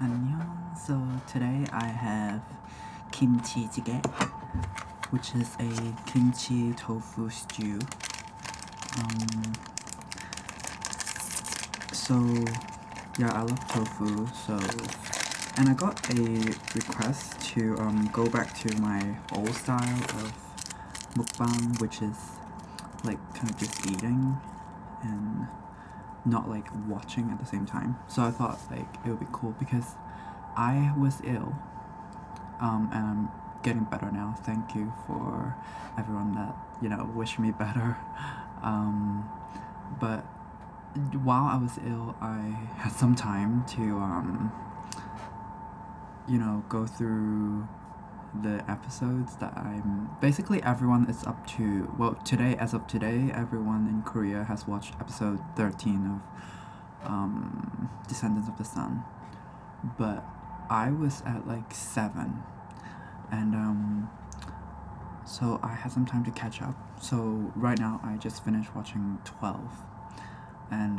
Annyeong. So today I have kimchi-jjigae, which is a kimchi tofu stew. So yeah, I love tofu. And I got a request to go back to my old style of mukbang, which is like kind of just eating and not like watching at the same time. So I thought like it would be cool because I was ill, and I'm getting better now. Thank you for everyone that wished me better. But while I was ill, I had some time to go through the episodes that basically everyone is up to. Well, today, as of today, everyone in Korea has watched episode 13 of Descendants of the Sun, but I was at like 7, and so I had some time to catch up. So right now I just finished watching 12, and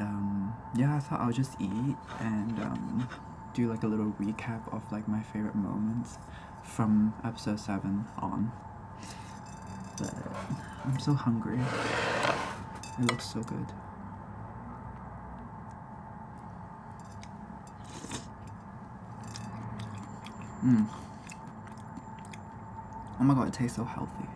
yeah, I thought I'll just eat and do like a little recap of like my favorite moments from episode 7 on. But I'm so hungry. It looks so good. Oh my god, it tastes so healthy.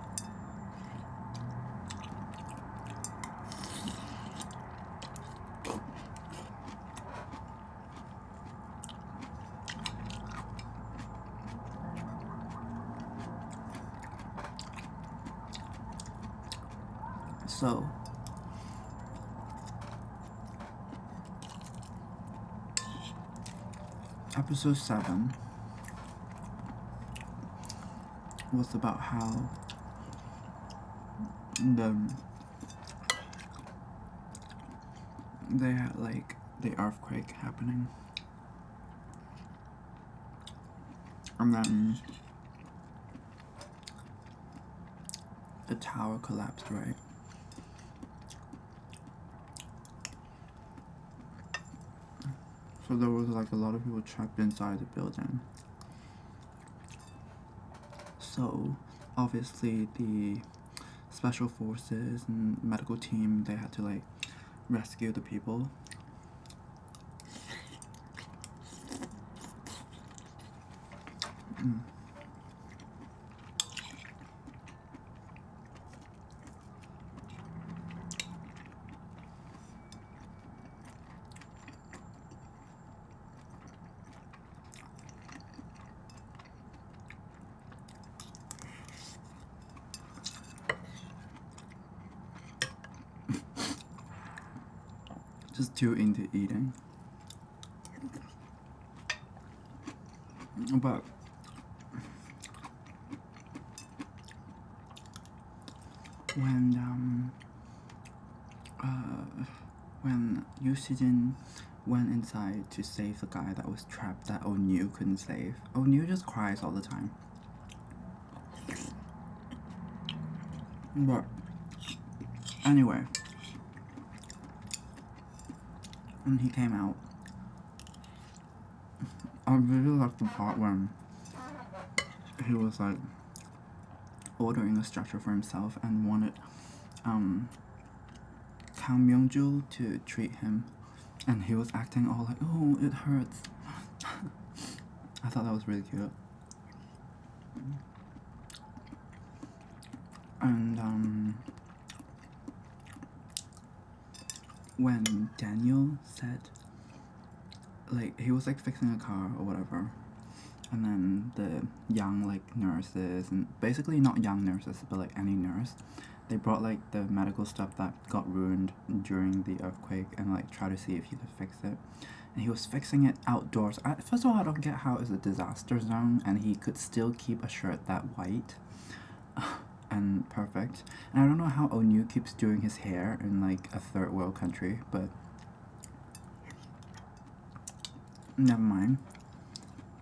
So episode 7 was about how they had like the earthquake happening, and then the tower collapsed, right? So there was like a lot of people trapped inside the building. So obviously the special forces and medical team, they had to like rescue the people. Just too into eating. But when Yu Sijin went inside to save the guy that was trapped that O'Neill couldn't save, O'Neill just cries all the time. But anyway, when he came out, I really liked the part when he was like ordering a structure for himself and wanted Kang Myung-ju to treat him, and he was acting all like, oh, it hurts. I thought that was really cute. And when Daniel said, like, he was like fixing a car or whatever, and then the young like nurses, and basically not young nurses but like any nurse, they brought like the medical stuff that got ruined during the earthquake and like try to see if he could fix it. And he was fixing it outdoors. First of all, I don't get how it's a disaster zone and he could still keep a shirt that white and perfect. And I don't know how O'Neill keeps doing his hair in like a third world country, but never mind.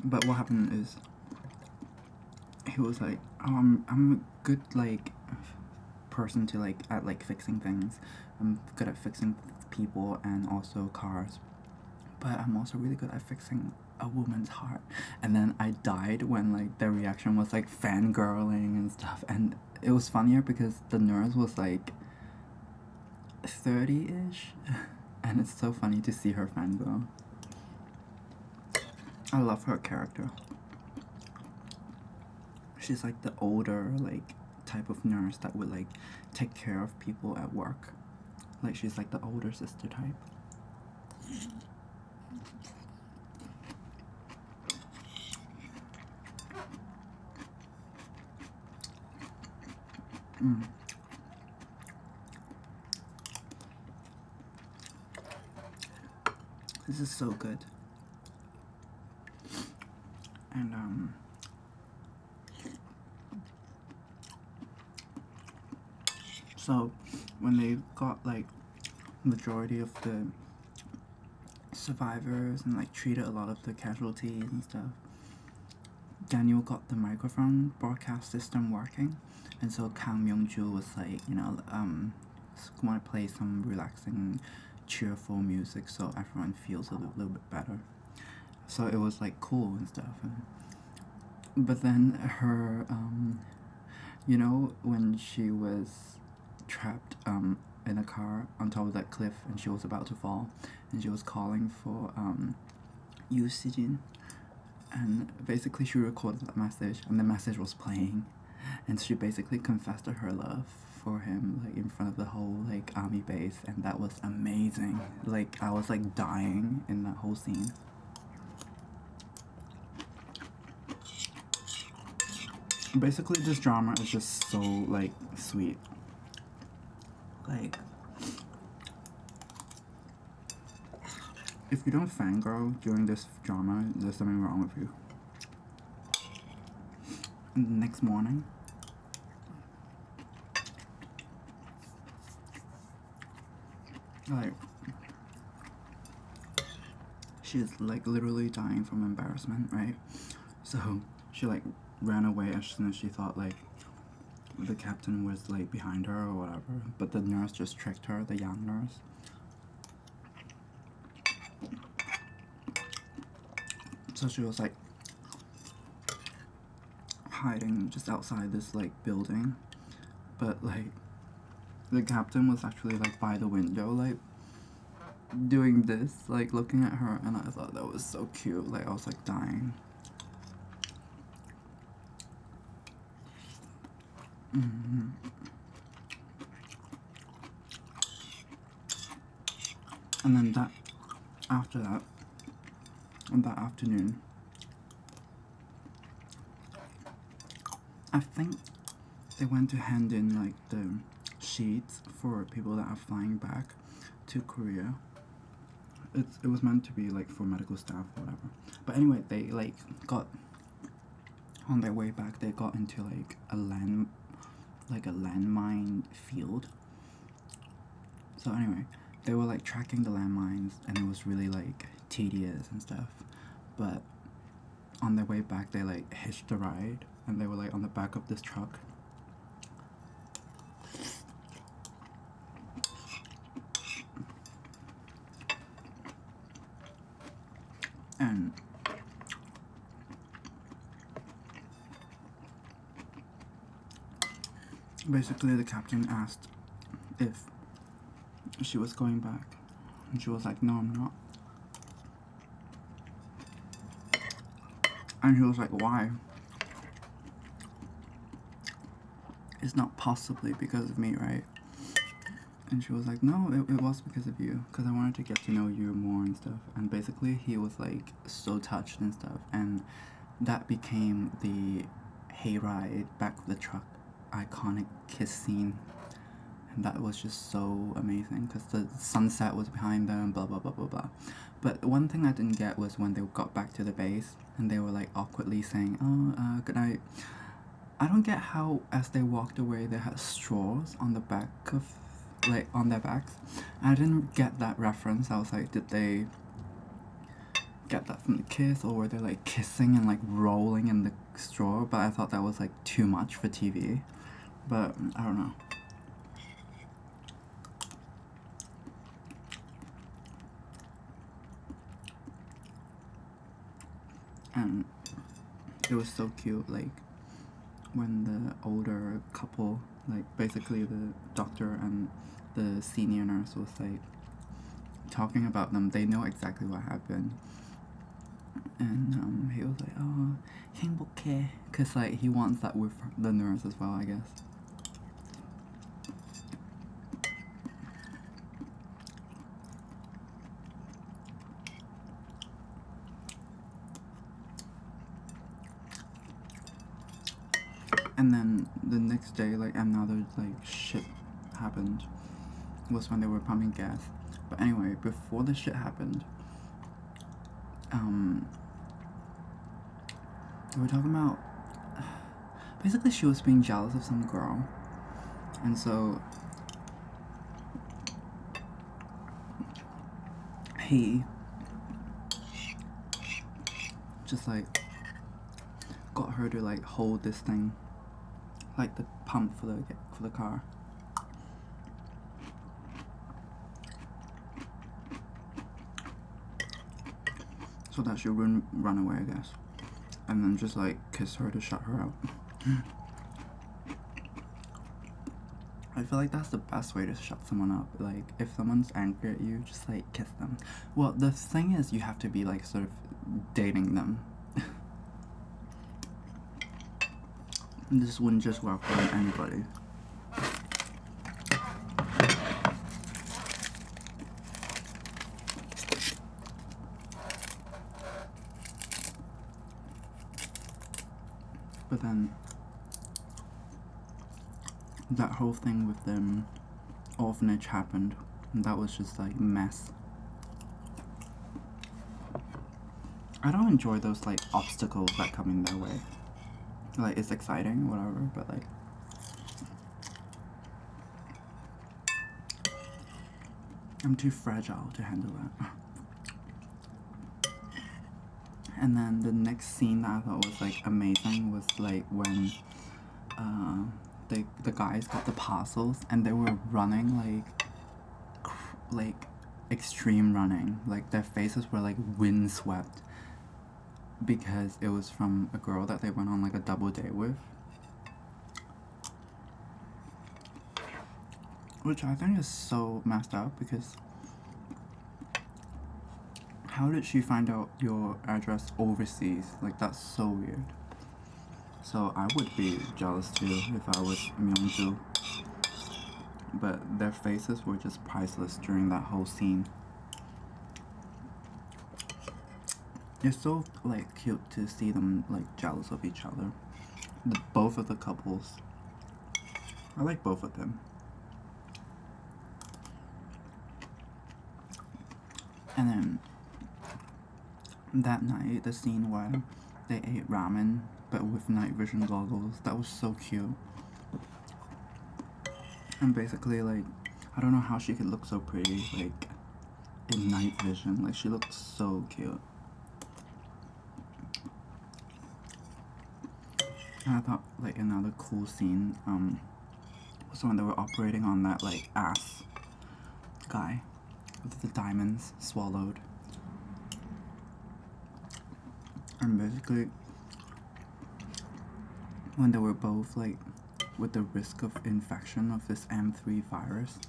But what happened is he was like, oh, I'm a good like person to like at like fixing things. I'm good at fixing people and also cars. but I'm also really good at fixing a woman's heart. And then I died when like their reaction was like fangirling and stuff, and it was funnier because the nurse was like 30-ish and it's so funny to see her fangirl. I love her character. She's like the older like type of nurse that would like take care of people at work. Like she's like the older sister type. This is so good. And so when they got like majority of the survivors and like treated a lot of the casualties and stuff, Daniel got the microphone broadcast system working, and so Kang Myung-joo was like, you know, want to play some relaxing, cheerful music so everyone feels a little bit better. So it was like cool and stuff. But then her, you know, when she was trapped in a car on top of that cliff and she was about to fall, and she was calling for Yoo Si-jin, and basically she recorded that message, and the message was playing, and she basically confessed to her love for him like in front of the whole like army base, and that was amazing. Like I was like dying in that whole scene. Basically this drama is just so like sweet. Like if you don't fangirl during this drama, there's something wrong with you. And the next morning, like she's like literally dying from embarrassment, right? So she like ran away as soon as she thought like the captain was like behind her or whatever, but the nurse just tricked her, the young nurse. So she was like hiding just outside this like building, but like the captain was actually like by the window like doing this, like looking at her, and I thought that was so cute. Like I was like dying. And then that after that, on that afternoon, I think they went to hand in like the sheets for people that are flying back to Korea. It was meant to be like for medical staff or whatever. But anyway, they like got on their way back. They got into like a landmine field. So anyway, they were like tracking the landmines, and it was really like tedious and stuff. But on their way back, they like hitched a ride, and they were like on the back of this truck. And basically the captain asked if she was going back, and she was like, no, I'm not. And he was like, why? It's not possibly because of me, right? And she was like, no, it was because of you, because I wanted to get to know you more and stuff. And basically he was like so touched and stuff, and that became the hayride back of the truck iconic kiss scene. And that was just so amazing because the sunset was behind them, blah blah blah blah blah. But one thing I didn't get was when they got back to the base and they were like awkwardly saying, oh, good night. I don't get how as they walked away they had straws on the back of like on their backs. I didn't get that reference. I was like, did they get that from the kiss, or were they like kissing and like rolling in the straw? But I thought that was like too much for TV. But I don't know. And it was so cute, like when the older couple, like basically the doctor and the senior nurse was like talking about them. They know exactly what happened. And he was like, oh, 행복해, because like he wants that with the nurse as well, I guess. And then the next day, like another like shit happened. Was when they were pumping gas. But anyway, before the shit happened, we were talking about, basically she was being jealous of some girl, and so he just like got her to like hold this thing, like the pump for the car. So that she wouldn't run away, I guess. And then just like kiss her to shut her out. I feel like that's the best way to shut someone up. Like, if someone's angry at you, just like kiss them. Well, the thing is, you have to be like sort of dating them. This wouldn't just work for anybody. But then that whole thing with the orphanage happened, and that was just like mess. I don't enjoy those like obstacles that come in their way. Like, it's exciting, whatever, but like I'm too fragile to handle that. And then the next scene that I thought was like amazing was like when the guys got the parcels and they were running like extreme running. Like their faces were like windswept because it was from a girl that they went on like a double date with. Which I think is so messed up, because how did she find out your address overseas? Like, that's so weird. So I would be jealous too if I was Myungju. But their faces were just priceless during that whole scene. It's so like cute to see them like jealous of each other. Both of the couples. I like both of them. And then that night, the scene where they ate ramen but with night vision goggles, that was so cute. And basically, like, I don't know how she could look so pretty, like, in night vision. Like, she looked so cute. And I thought, like, another cool scene was when they were operating on that, like, ass guy with the diamonds swallowed. And basically, when they were both like with the risk of infection of this M3 virus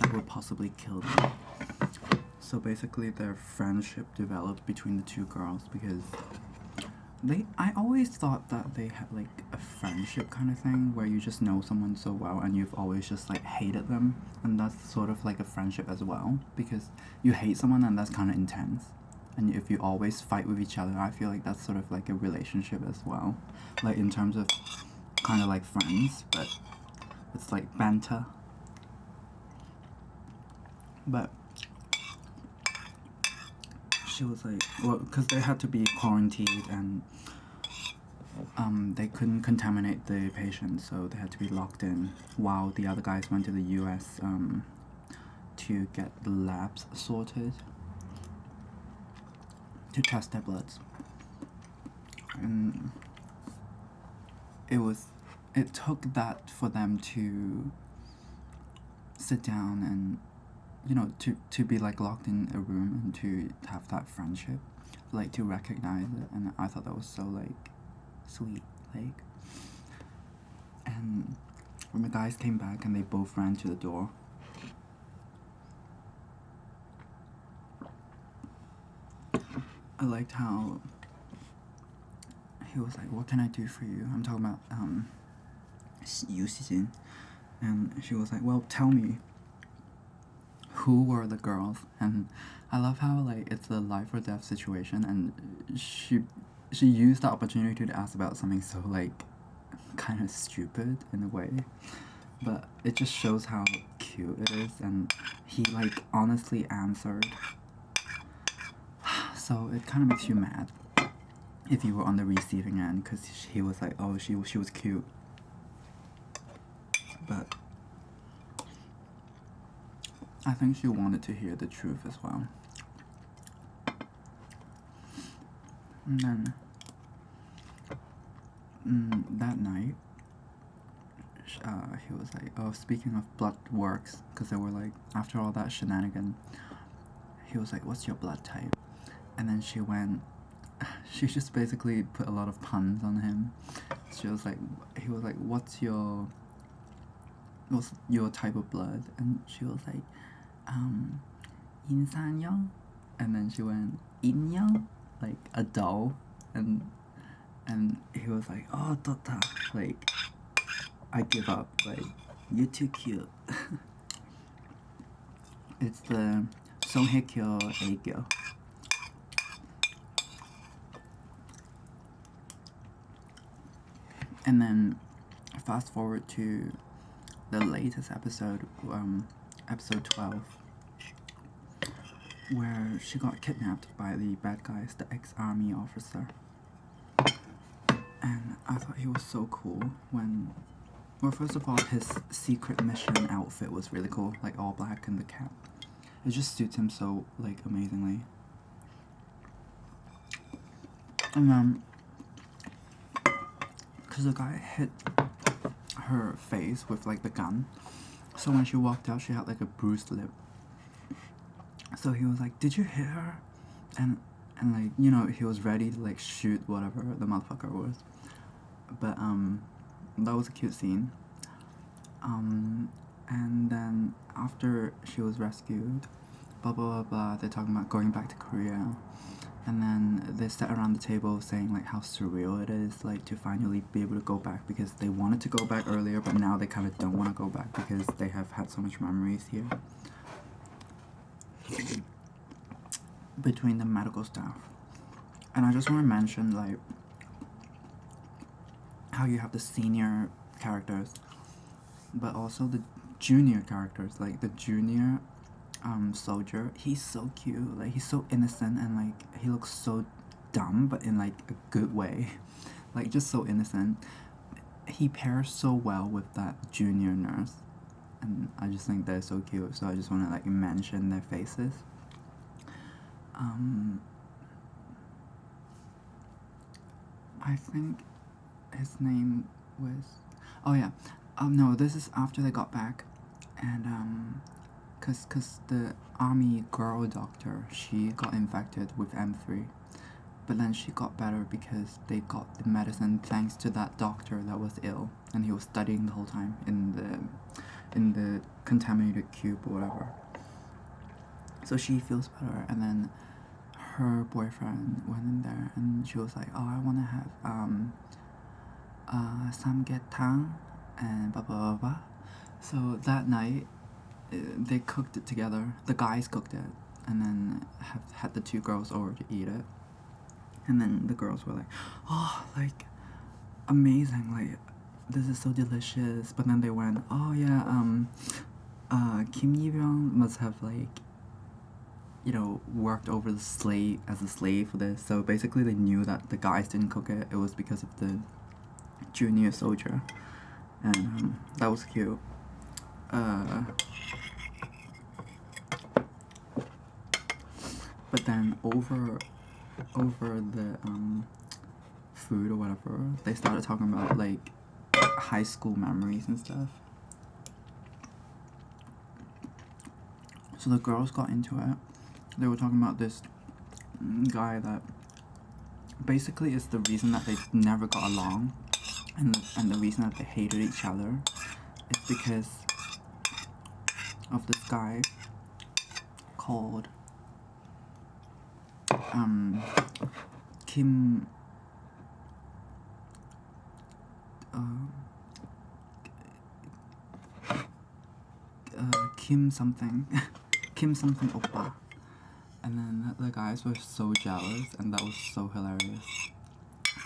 that would possibly kill them. So basically their friendship developed between the two girls, because I always thought that they had like a friendship kind of thing where you just know someone so well and you've always just like hated them, and that's sort of like a friendship as well, because you hate someone and that's kind of intense. And if you always fight with each other, I feel like that's sort of like a relationship as well. Like in terms of kind of like friends, but it's like banter. But she was like, well, because they had to be quarantined and they couldn't contaminate the patients, so they had to be locked in while the other guys went to the US to get the labs sorted to test their bloods. And it took that for them to sit down and, you know, to be like locked in a room and to have that friendship. like to recognize it, and I thought that was so like sweet, like. And when the guys came back and they both ran to the door, I liked how he was like, "What can I do for you?" I'm talking about Yu Xijin, and she was like, "Well, tell me, who were the girls?" And I love how like it's a life or death situation, and she used the opportunity to ask about something so like kind of stupid in a way, but it just shows how cute it is, and he like honestly answered. So it kind of makes you mad if you were on the receiving end, because he was like, oh, she was cute, but I think she wanted to hear the truth as well. And then that night, he was like, oh, speaking of blood works, because they were like, after all that shenanigan, he was like, what's your blood type? And then she just basically put a lot of puns on him. She was like, he was like, what's your type of blood? And she was like, 인상형? And then she went, 인형? Like a doll. And he was like, oh, Tota, like, I give up, like, you're too cute. It's the 송혜교 애교. And then fast forward to the latest episode, episode 12, where she got kidnapped by the bad guys, the ex-army officer. And I thought he was so cool when, well, first of all, his secret mission outfit was really cool, like all black and the cap. It just suits him so, like, amazingly. And then, because the guy hit her face with, like, the gun, so when she walked out, she had, like, a bruised lip. So he was like, did you hit her? And like, you know, he was ready to, like, shoot whatever the motherfucker was. But, that was a cute scene. And then after she was rescued, blah blah blah blah, they're talking about going back to Korea, and then they sat around the table saying like how surreal it is, like, to finally be able to go back, because they wanted to go back earlier, but now they kind of don't want to go back because they have had so much memories here between the medical staff. And I just want to mention, like, how you have the senior characters but also the junior characters, like the junior soldier. He's so cute, like he's so innocent, and like he looks so dumb but in like a good way, like just so innocent. He pairs so well with that junior nurse, and I just think they're so cute, so I just want to like mention their faces. I think his name was, oh yeah, no, this is after they got back, and cause the army girl doctor, she got infected with M3, but then she got better because they got the medicine thanks to that doctor that was ill, and he was studying the whole time in the contaminated cube or whatever. So she feels better, and then her boyfriend went in there, and she was like, oh, I want to have samgyetang and blah blah blah blah. So that night they cooked it together. The guys cooked it, and then had the two girls over to eat it. And then the girls were like, oh, like amazing, like this is so delicious. But then they went, oh yeah, Kim Yi-byung must have like, you know, worked over as a slave for this. So basically they knew that the guys didn't cook it. It was because of the junior soldier. And that was cute. But then over the food or whatever, they started talking about like high school memories and stuff. So the girls got into it. They were talking about this guy that basically is the reason that they never got along, and the reason that they hated each other is because of this guy called Kim Kim something Kim something oppa, and then the guys were so jealous, and that was so hilarious.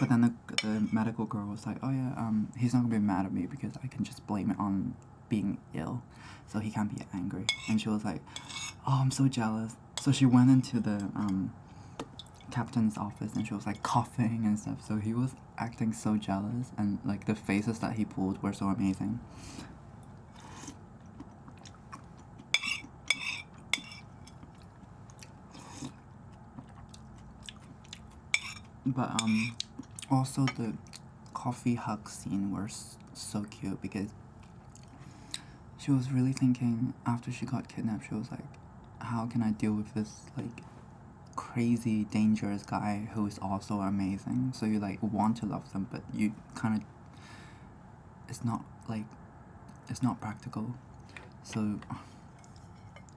But then the medical girl was like, oh yeah, he's not gonna be mad at me because I can just blame it on being ill, so he can't be angry. And she was like, oh, I'm so jealous. So she went into the captain's office and she was like coughing and stuff, so he was acting so jealous, and like the faces that he pulled were so amazing. But also the coffee hug scene was so cute because she was really thinking after she got kidnapped, she was like, how can I deal with this like crazy dangerous guy who is also amazing? So you like want to love them, but you kind of, it's not practical. So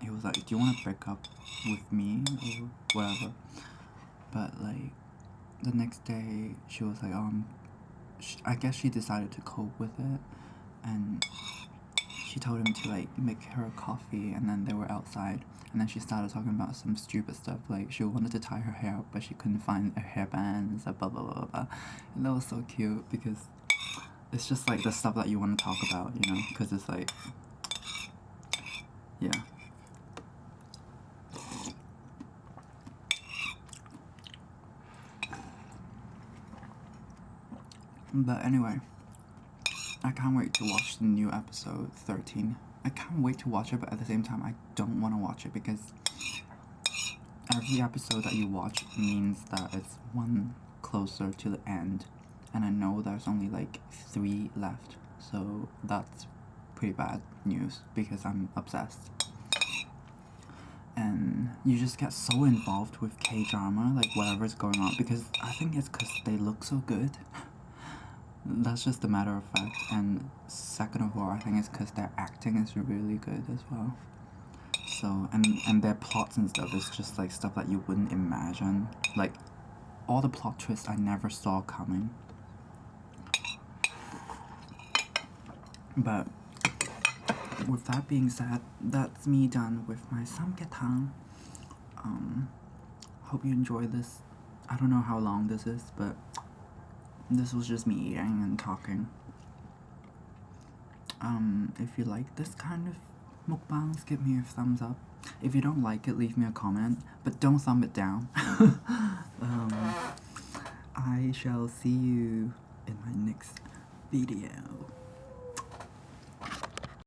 he was like, do you want to break up with me or whatever? But like the next day she was like, I guess she decided to cope with it, and she told him to like make her a coffee, and then they were outside, and then she started talking about some stupid stuff, like she wanted to tie her hair up but she couldn't find a hairband and stuff, blah blah blah blah. And that was so cute because it's just like the stuff that you want to talk about, you know, because it's like, yeah. But anyway, I can't wait to watch the new episode 13. I can't wait to watch it, but at the same time I don't want to watch it because every episode that you watch means that it's one closer to the end, and I know there's only like 3 left, so that's pretty bad news because I'm obsessed. And you just get so involved with K-drama, like whatever's going on, because I think it's because they look so good. That's just a matter of fact. And second of all, I think it's because their acting is really good as well. So, and their plots and stuff is just like stuff that you wouldn't imagine. Like, all the plot twists I never saw coming. But with that being said, that's me done with my samgyetang. Hope you enjoy this. I don't know how long this is, but this was just me eating and talking. If you like this kind of mukbangs, give me a thumbs up. If you don't like it, leave me a comment, but don't thumb it down. I shall see you in my next video.